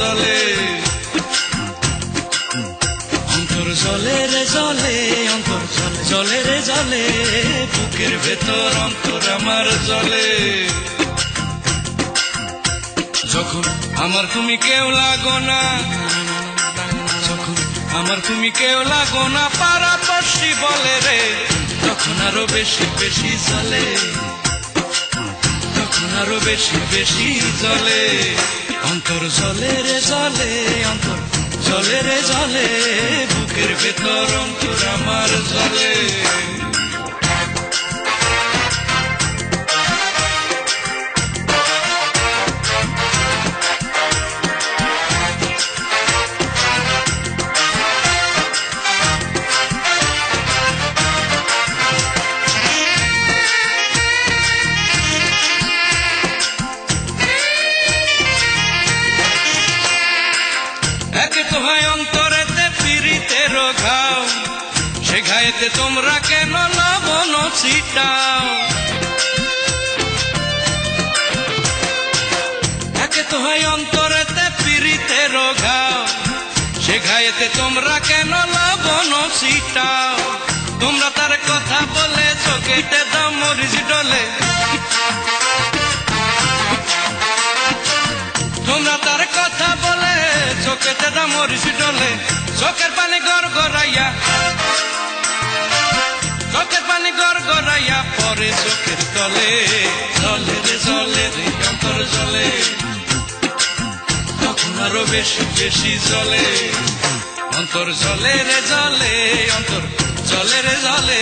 জলে অন্তর জলে রে জলে অন্তর জলে জলে রে জলে বুকের ভেতর অন্তর আমার জলে যখন আমার তুমি কেউ লাগো না যখন আমার তুমি কেউ লাগো না পাড়াপড়শি বলে রে তখন আরো বেশি বেশি জলে তখন আরো বেশি বেশি জলে অন্তর জলে রে জলে অন্তর জলে রে জলে বুকের ভেতর অন্তর আমার জলে একে তো হয় অন্তরেতে পিরিতের ঘাও সে ঘায়েতে তোমরা কেন লবণ ছিটাও একে তো হয় অন্তরেতে পিরিতের ঘাও সে ঘায়েতে তোমরা কেন লবণ ছিটাও তোমরা তার কথা বলে চোখেতে দাও মরিচ ডলে তোমরা তার কথা বলে চোখেতে দাও মরিচ ডলে চোখের পানি গড়গড়াইয়া চোখের পানি গড়গড়াইয়া পরে চোখের তলে জলে রে জলে রে অন্তর জলে তখন আরো বেশি বেশি জলে অন্তর জলে রে জলে অন্তর জলে রে জলে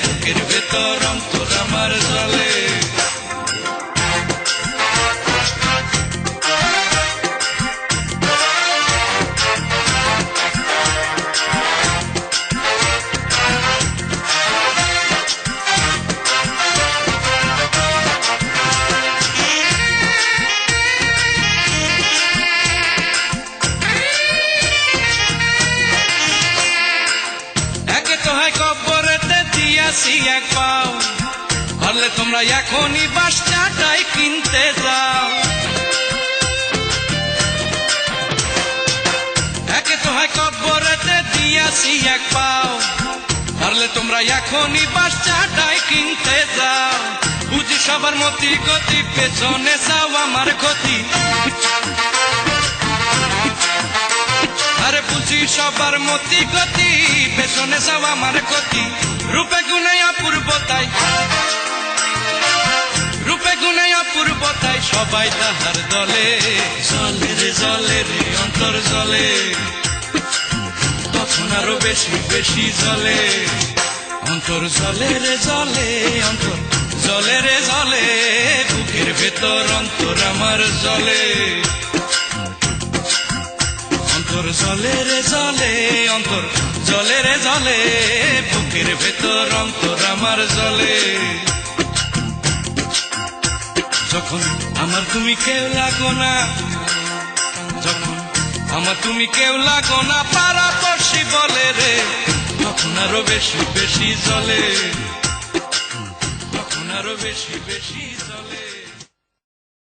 বুকের ভেতর অন্তর আমার জলে কবরেতে দিয়াছি এক পাও পারলে তোমরা এখনই বাস চাটাই কিনতে যাও একে তো হয় কবরেতে দিয়াছি এক পাও পারলে তোমরা এখনই বাস চাটাই কিনতে যাও বুঝি সবার মতি গতি পেছনে যাও আমার ক্ষতি আরে বুঝি সবার মতি গতি পেছনে যাও আমার ক্ষতি রূপে গুণে অপূর্বতাই রূপে গুণে অপূর্বতাই সবাই তাহার দলে জলে রে জলে রে অন্তর জলে তখন আরো বেশি বেশি জলে অন্তর জলে রে জলে অন্তর জলে রে জলে বুকের ভেতর অন্তর আমার জলে অন্তর জলে রে জলে অন্তর জলে রে জলে বুকের ভেতর অন্তর আমার জলে যখন আমার তুমি কেউ লাগো না যখন আমার তুমি কেউ লাগো না পাড়াপড়শি বলে রে তখন আরো বেশি বেশি জলে তখন আরো বেশি বেশি জলে।